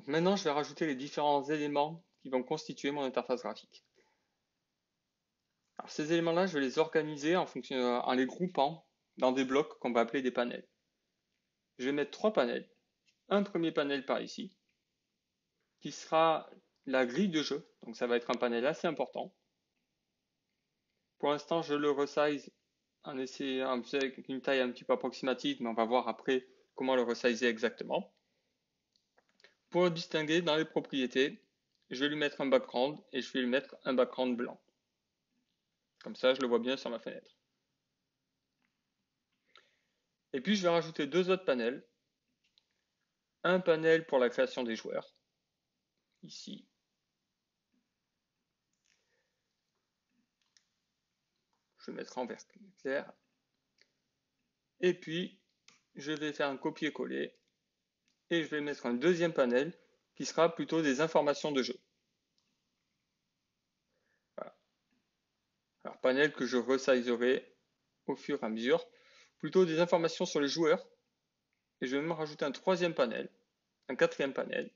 Donc maintenant, je vais rajouter les différents éléments qui vont constituer mon interface graphique. Alors, ces éléments-là, je vais les organiser en les groupant dans des blocs qu'on va appeler des panels. Je vais mettre 3 panels. Un premier panel par ici, qui sera la grille de jeu. Donc ça va être un panel assez important. Pour l'instant, je le resize en essayant avec une taille un petit peu approximative, mais on va voir après comment le resizer exactement. Pour le distinguer dans les propriétés, je vais lui mettre un background et je vais lui mettre un background blanc. Comme ça, je le vois bien sur ma fenêtre. Et puis, je vais rajouter 2 autres panels. Un panel pour la création des joueurs, ici. Je vais mettre en vert clair. Et puis, je vais faire un copier-coller et je vais mettre un deuxième panel qui sera plutôt des informations de jeu. Voilà. Alors, panel que je resizerai au fur et à mesure. Plutôt des informations sur les joueurs. Et je vais même rajouter un troisième panel, un quatrième panel,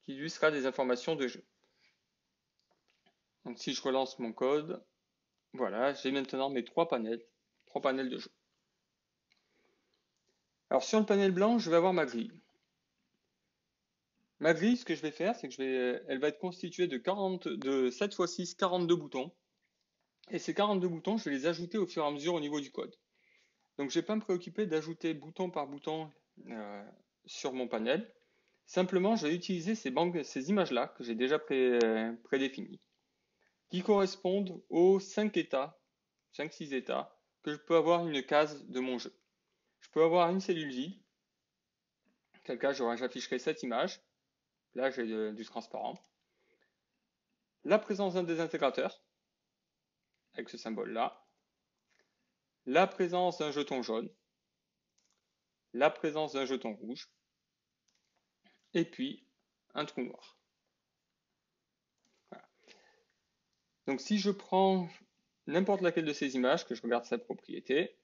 qui lui sera des informations de jeu. Donc si je relance mon code, voilà, j'ai maintenant mes trois panels de jeu. Alors sur le panel blanc, je vais avoir ma grille. Ma grille, ce que je vais faire, c'est que elle va être constituée de 7 x 6, 42 boutons. Et ces 42 boutons, je vais les ajouter au fur et à mesure au niveau du code. Donc je ne vais pas me préoccuper d'ajouter bouton par bouton sur mon panel. Simplement, je vais utiliser ces images-là que j'ai déjà prédéfinies, qui correspondent aux 5 états, 5-6 états, que je peux avoir une case de mon jeu. Je peux avoir une cellule vide, quel cas j'afficherai cette image. Là, j'ai du transparent. La présence d'un désintégrateur, avec ce symbole-là. La présence d'un jeton jaune. La présence d'un jeton rouge. Et puis, un trou noir. Voilà. Donc, si je prends n'importe laquelle de ces images, que je regarde sa propriété,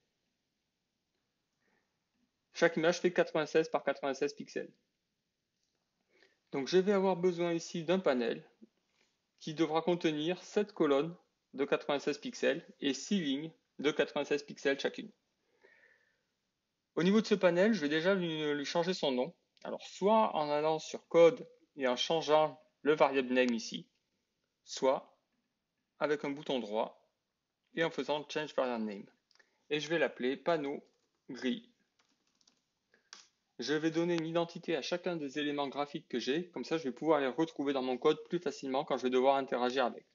chaque image fait 96 par 96 pixels. Donc, je vais avoir besoin ici d'un panel qui devra contenir 7 colonnes de 96 pixels et 6 lignes de 96 pixels chacune. Au niveau de ce panel, je vais déjà lui changer son nom. Alors, soit en allant sur code et en changeant le variable name ici, soit avec un bouton droit et en faisant change variable name. Et je vais l'appeler panneau gris. Je vais donner une identité à chacun des éléments graphiques que j'ai, comme ça je vais pouvoir les retrouver dans mon code plus facilement quand je vais devoir interagir avec.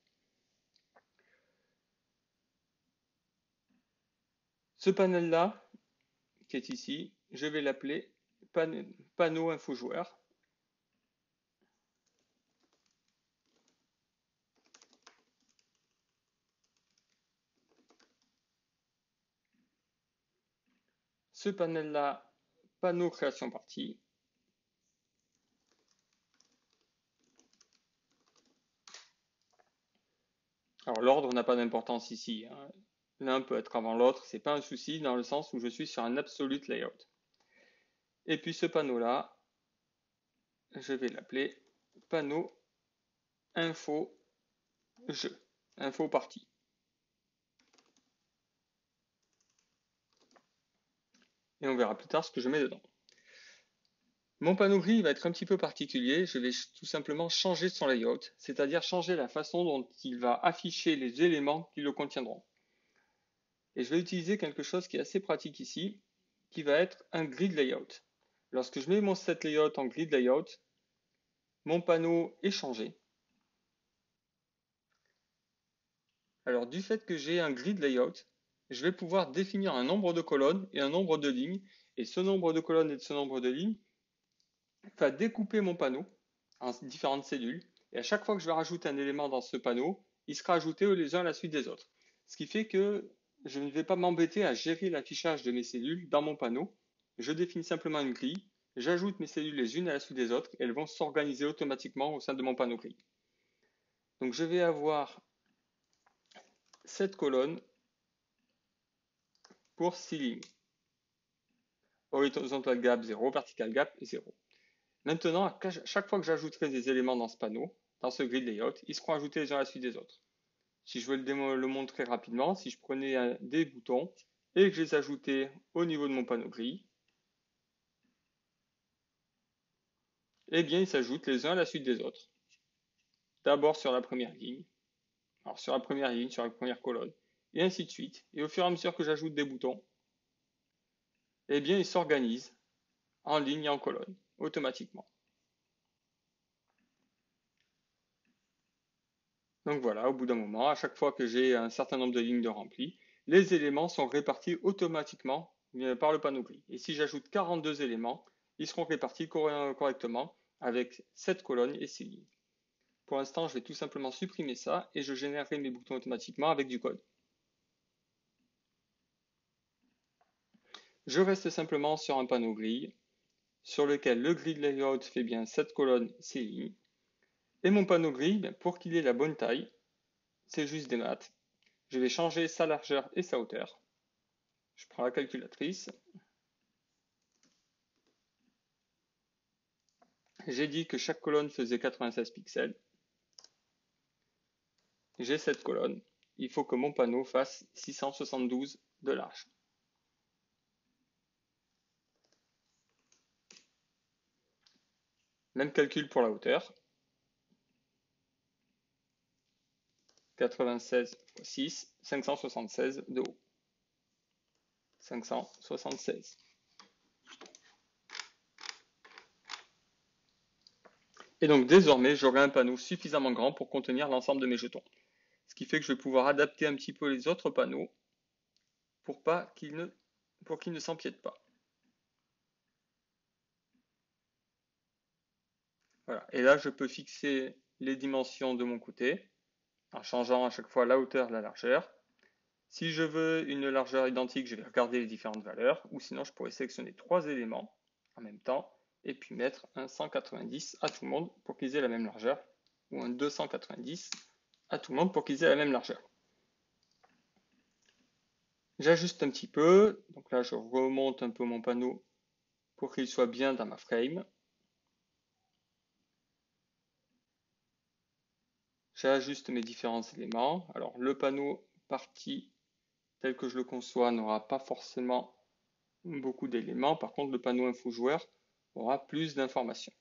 Ce panel-là, qui est ici, je vais l'appeler panneau info joueur. Ce panel-là, panneau création partie. Alors l'ordre n'a pas d'importance ici, hein. L'un peut être avant l'autre, c'est pas un souci dans le sens où je suis sur un absolute layout. Et puis ce panneau-là, je vais l'appeler panneau info jeu, info partie. Et on verra plus tard ce que je mets dedans. Mon panneau gris va être un petit peu particulier, je vais tout simplement changer son layout, c'est-à-dire changer la façon dont il va afficher les éléments qui le contiendront. Et je vais utiliser quelque chose qui est assez pratique ici, qui va être un grid layout. Lorsque je mets mon set layout en grid layout, mon panneau est changé. Alors du fait que j'ai un grid layout, je vais pouvoir définir un nombre de colonnes et un nombre de lignes, et ce nombre de colonnes et ce nombre de lignes va découper mon panneau en différentes cellules, et à chaque fois que je vais rajouter un élément dans ce panneau, il sera ajouté les uns à la suite des autres. Ce qui fait que je ne vais pas m'embêter à gérer l'affichage de mes cellules dans mon panneau. Je définis simplement une grille, j'ajoute mes cellules les unes à la suite des autres, et elles vont s'organiser automatiquement au sein de mon panneau gris. Donc je vais avoir cette colonne pour 6 lignes. Horizontal gap 0, vertical gap 0. Maintenant, à chaque fois que j'ajouterai des éléments dans ce panneau, dans ce grid layout, ils seront ajoutés les uns à la suite des autres. Si je veux le montrer rapidement, si je prenais des boutons et que je les ajoutais au niveau de mon panneau gris, eh bien, ils s'ajoutent les uns à la suite des autres. D'abord sur la première ligne, alors sur la première ligne, sur la première colonne, et ainsi de suite. Et au fur et à mesure que j'ajoute des boutons, eh bien, ils s'organisent en ligne et en colonne, automatiquement. Donc voilà, au bout d'un moment, à chaque fois que j'ai un certain nombre de lignes de rempli, les éléments sont répartis automatiquement par le panneau gris. Et si j'ajoute 42 éléments, ils seront répartis correctement avec cette colonne et ces lignes. Pour l'instant, je vais tout simplement supprimer ça et je générerai mes boutons automatiquement avec du code. Je reste simplement sur un panneau gris sur lequel le grid layout fait bien cette colonne, ces lignes. Et mon panneau gris, pour qu'il ait la bonne taille, c'est juste des maths. Je vais changer sa largeur et sa hauteur. Je prends la calculatrice. J'ai dit que chaque colonne faisait 96 pixels. J'ai cette colonne. Il faut que mon panneau fasse 672 de large. Même calcul pour la hauteur. 96 x 6, 576 de haut. 576. Et donc désormais, j'aurai un panneau suffisamment grand pour contenir l'ensemble de mes jetons. Ce qui fait que je vais pouvoir adapter un petit peu les autres panneaux pour qu'ils ne s'empiètent pas. Voilà. Et là, je peux fixer les dimensions de mon côté en changeant à chaque fois la hauteur et la largeur. Si je veux une largeur identique, je vais regarder les différentes valeurs, ou sinon je pourrais sélectionner 3 éléments en même temps et puis mettre un 190 à tout le monde pour qu'ils aient la même largeur, ou un 290 à tout le monde pour qu'ils aient la même largeur. J'ajuste un petit peu, donc là je remonte un peu mon panneau pour qu'il soit bien dans ma frame. J'ajuste mes différents éléments. Alors le panneau partie tel que je le conçois n'aura pas forcément beaucoup d'éléments. Par contre, le panneau info joueur aura plus d'informations.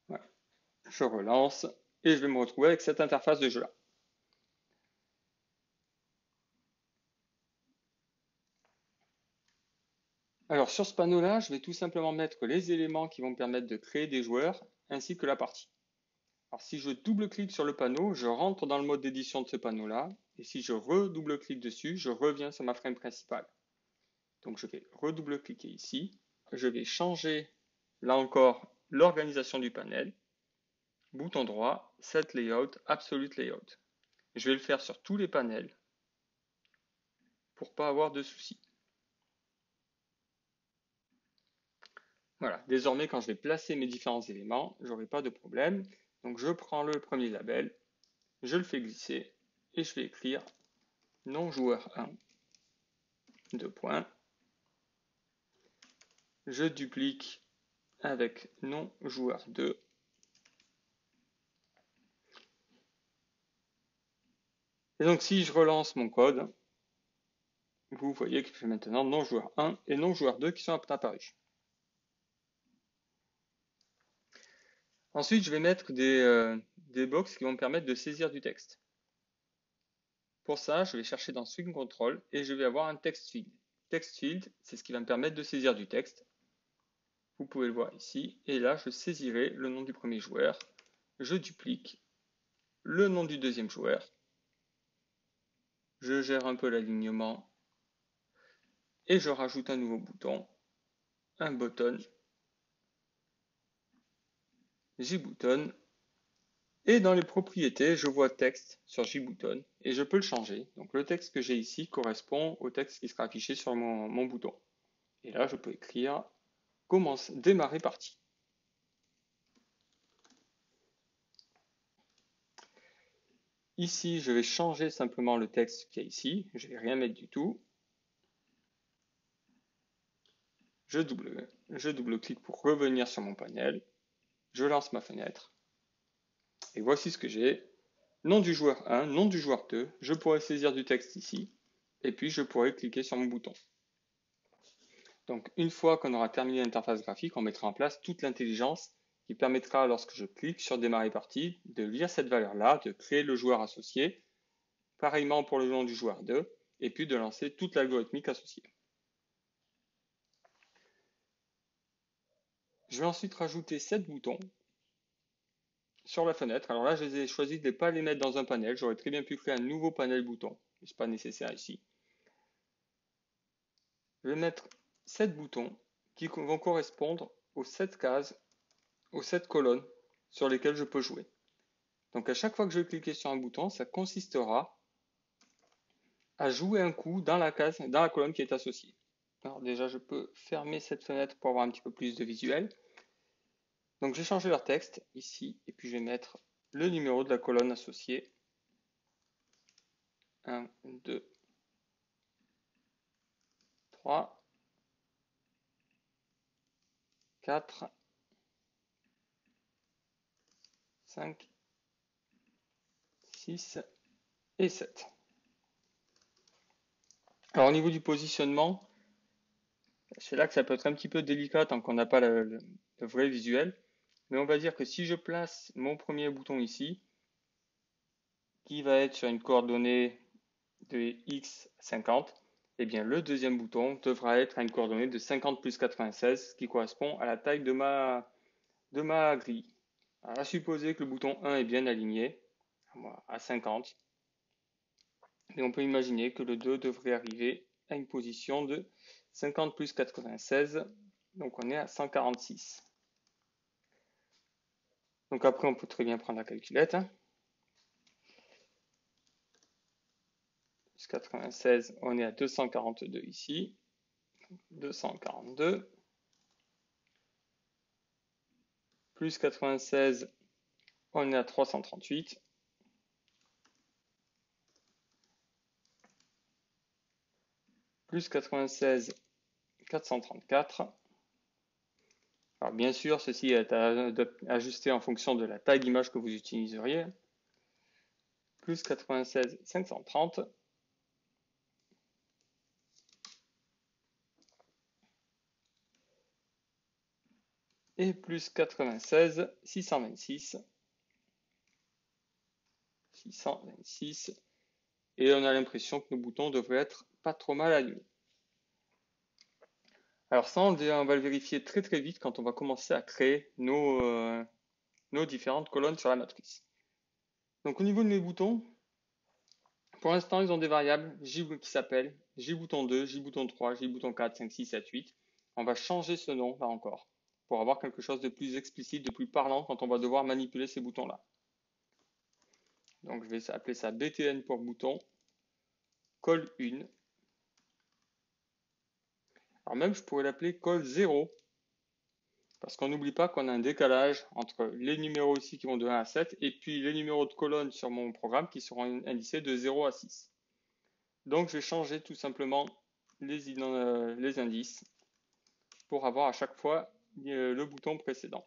Voilà. Je relance et je vais me retrouver avec cette interface de jeu-là. Alors sur ce panneau-là, je vais tout simplement mettre les éléments qui vont me permettre de créer des joueurs ainsi que la partie. Alors si je double-clique sur le panneau, je rentre dans le mode d'édition de ce panneau-là et si je redouble-clique dessus, je reviens sur ma frame principale. Donc je vais redouble-cliquer ici, je vais changer là encore l'organisation du panel, bouton droit, Set Layout, Absolute Layout. Je vais le faire sur tous les panels pour pas avoir de soucis. Voilà, désormais quand je vais placer mes différents éléments, j'aurai pas de problème. Donc je prends le premier label, je le fais glisser et je vais écrire non joueur 1, 2 points. Je duplique avec non joueur 2. Et donc si je relance mon code, vous voyez que j'ai maintenant non joueur 1 et non joueur 2 qui sont apparus. Ensuite, je vais mettre des box qui vont me permettre de saisir du texte. Pour ça, je vais chercher dans Swing Control et je vais avoir un text field. Text field, c'est ce qui va me permettre de saisir du texte. Vous pouvez le voir ici. Et là, je saisirai le nom du premier joueur. Je duplique le nom du deuxième joueur. Je gère un peu l'alignement. Et je rajoute un nouveau bouton, un button, JButton. Et dans les propriétés, je vois texte sur JButton et je peux le changer. Donc le texte que j'ai ici correspond au texte qui sera affiché sur mon bouton. Et là, je peux écrire commence, démarrer partie. Ici, je vais changer simplement le texte qu'il y a ici. Je ne vais rien mettre du tout. je double-clique pour revenir sur mon panel, je lance ma fenêtre, et voici ce que j'ai. Nom du joueur 1, nom du joueur 2, je pourrais saisir du texte ici, et puis je pourrais cliquer sur mon bouton. Donc une fois qu'on aura terminé l'interface graphique, on mettra en place toute l'intelligence qui permettra, lorsque je clique sur démarrer partie, de lire cette valeur-là, de créer le joueur associé, pareillement pour le nom du joueur 2, et puis de lancer toute l'algorithmique associée. Je vais ensuite rajouter 7 boutons sur la fenêtre. Alors là, j'ai choisi de ne pas les mettre dans un panel. J'aurais très bien pu créer un nouveau panel bouton, mais ce n'est pas nécessaire ici. Je vais mettre 7 boutons qui vont correspondre aux 7 cases, aux 7 colonnes sur lesquelles je peux jouer. Donc à chaque fois que je vais cliquer sur un bouton, ça consistera à jouer un coup dans la case, dans la colonne qui est associée. Alors déjà, je peux fermer cette fenêtre pour avoir un petit peu plus de visuel. Donc j'ai changé leur texte ici, et puis je vais mettre le numéro de la colonne associée. 1, 2, 3, 4, 5, 6 et 7. Alors au niveau du positionnement, c'est là que ça peut être un petit peu délicat tant qu'on n'a pas le vrai visuel. Mais on va dire que si je place mon premier bouton ici, qui va être sur une coordonnée de x 50, eh bien le deuxième bouton devra être à une coordonnée de 50 plus 96, ce qui correspond à la taille de ma grille. Alors, à supposer que le bouton 1 est bien aligné à 50, et on peut imaginer que le 2 devrait arriver à une position de 50 plus 96, donc on est à 146. Donc après, on peut très bien prendre la calculette. Plus 96, on est à 242 ici. 242. Plus 96, on est à 338. Plus 96, 434. Alors bien sûr, ceci est ajusté en fonction de la taille d'image que vous utiliseriez. Plus 96, 530. Et plus 96, 626. 626. Et on a l'impression que nos boutons devraient être pas trop mal alignés. Alors ça, on va le vérifier très très vite quand on va commencer à créer nos différentes colonnes sur la matrice. Donc au niveau de mes boutons, pour l'instant, ils ont des variables qui s'appellent JBouton2, JBouton3, JBouton4, 5, 6, 7, 8. On va changer ce nom là encore pour avoir quelque chose de plus explicite, de plus parlant quand on va devoir manipuler ces boutons-là. Donc je vais appeler ça BTN pour bouton, col 1. Alors même je pourrais l'appeler col 0, parce qu'on n'oublie pas qu'on a un décalage entre les numéros ici qui vont de 1 à 7 et puis les numéros de colonne sur mon programme qui seront indicés de 0 à 6. Donc je vais changer tout simplement les indices pour avoir à chaque fois le bouton précédent.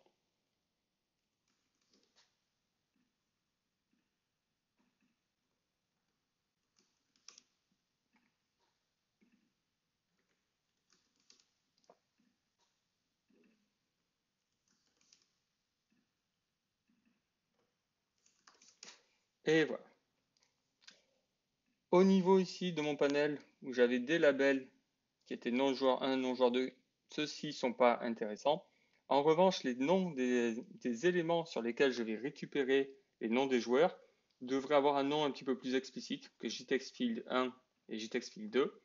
Et voilà. Au niveau ici de mon panel où j'avais des labels qui étaient non joueur 1, non joueur 2, ceux-ci ne sont pas intéressants. En revanche, les noms des éléments sur lesquels je vais récupérer les noms des joueurs devraient avoir un nom un petit peu plus explicite que JTextField 1 et JTextField 2.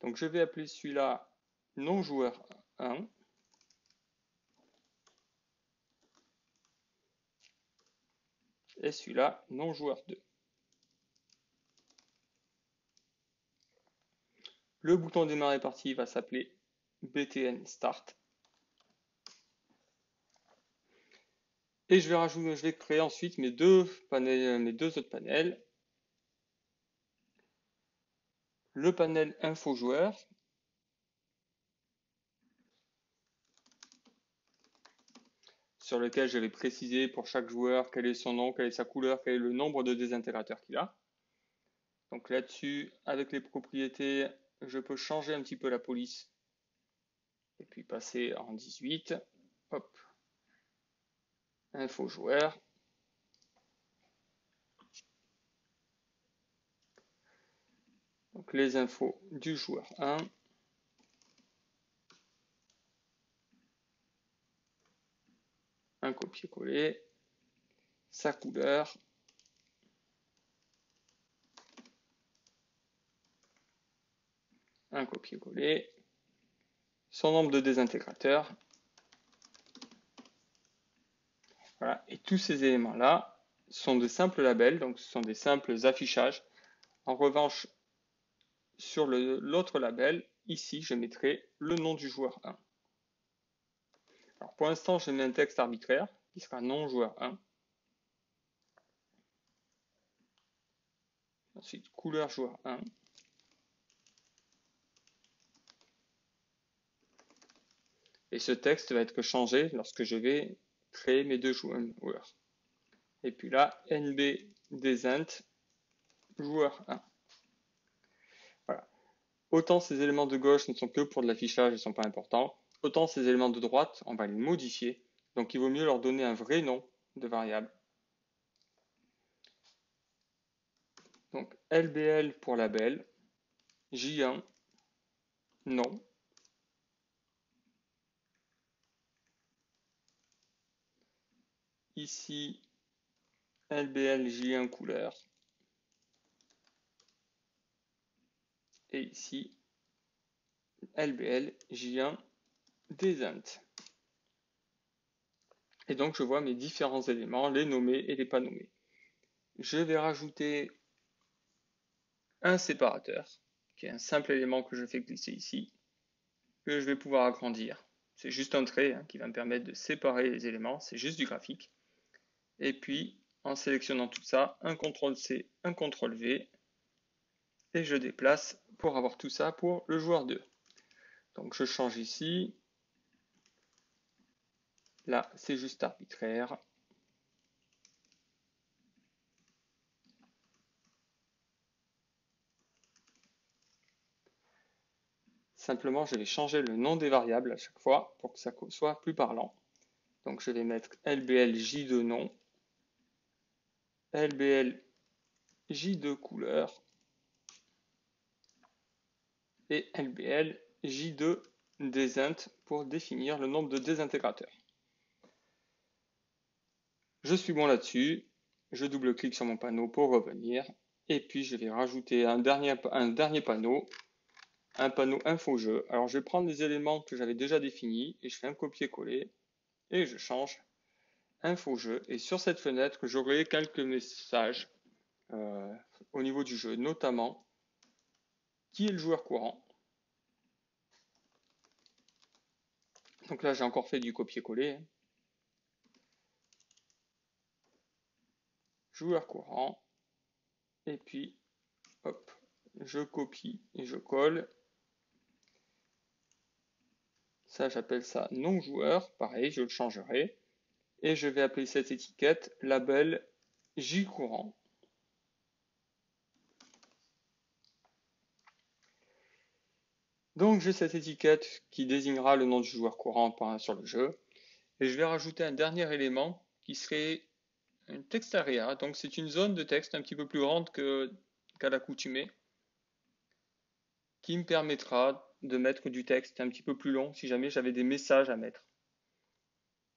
Donc je vais appeler celui-là non joueur 1. Et celui-là non joueur 2. Le bouton démarrer partie va s'appeler BTN Start. Et je vais créer ensuite mes deux autres panels. Le panel info joueur sur lequel je vais préciser pour chaque joueur quel est son nom, quelle est sa couleur, quel est le nombre de désintégrateurs qu'il a. Donc là-dessus, avec les propriétés, je peux changer un petit peu la police et puis passer en 18. Hop. Info joueur. Donc les infos du joueur 1. Un copier-coller. Sa couleur. Un copier-coller. Son nombre de désintégrateurs. Voilà. Et tous ces éléments-là sont de simples labels, donc ce sont des simples affichages. En revanche, sur l'autre label, ici, je mettrai le nom du joueur 1. Alors pour l'instant, je mets un texte arbitraire qui sera non joueur 1. Ensuite, couleur joueur 1. Et ce texte va être changé lorsque je vais créer mes deux joueurs. Et puis là, NB desint joueur 1. Voilà. Autant ces éléments de gauche ne sont que pour de l'affichage et ne sont pas importants, autant ces éléments de droite, on va les modifier. Donc il vaut mieux leur donner un vrai nom de variable. Donc LBL pour label, J1, nom. Ici, LBL J1 couleur. Et ici, LBL J1 desint. Et donc je vois mes différents éléments, les nommés et les pas nommés. Je vais rajouter un séparateur, qui est un simple élément que je fais glisser ici, que je vais pouvoir agrandir. C'est juste un trait qui va me permettre de séparer les éléments, c'est juste du graphique. Et puis, en sélectionnant tout ça, un CTRL-C, un CTRL-V, et je déplace pour avoir tout ça pour le joueur 2. Donc je change ici. Là, c'est juste arbitraire. Simplement, je vais changer le nom des variables à chaque fois pour que ça soit plus parlant. Donc je vais mettre LBL J2 nom, LBL J2 couleur et LBL J2 desint pour définir le nombre de désintégrateurs. Je suis bon là-dessus, je double-clique sur mon panneau pour revenir et puis je vais rajouter un dernier panneau, un panneau info jeu. Alors je vais prendre les éléments que j'avais déjà définis et je fais un copier-coller et je change info jeu et sur cette fenêtre j'aurai quelques messages au niveau du jeu, notamment qui est le joueur courant. Donc là j'ai encore fait du copier-coller. Joueur courant et puis hop, je copie et je colle. Ça j'appelle ça non joueur, pareil je le changerai et je vais appeler cette étiquette label J courant. Donc j'ai cette étiquette qui désignera le nom du joueur courant sur le jeu. Et je vais rajouter un dernier élément qui serait un text area. Donc c'est une zone de texte un petit peu plus grande qu'à l'accoutumée, qui me permettra de mettre du texte un petit peu plus long si jamais j'avais des messages à mettre.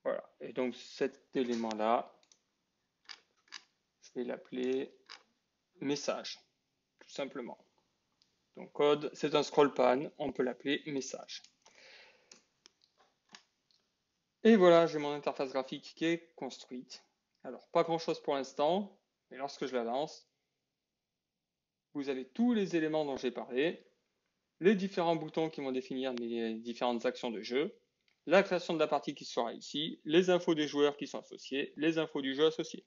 Voilà. Et donc cet élément-là, je vais l'appeler message, tout simplement. Donc code, c'est un scroll pan, on peut l'appeler message. Et voilà, j'ai mon interface graphique qui est construite. Alors, pas grand-chose pour l'instant, mais lorsque je la lance, vous avez tous les éléments dont j'ai parlé, les différents boutons qui vont définir mes différentes actions de jeu, la création de la partie qui sera ici, les infos des joueurs qui sont associés, les infos du jeu associé.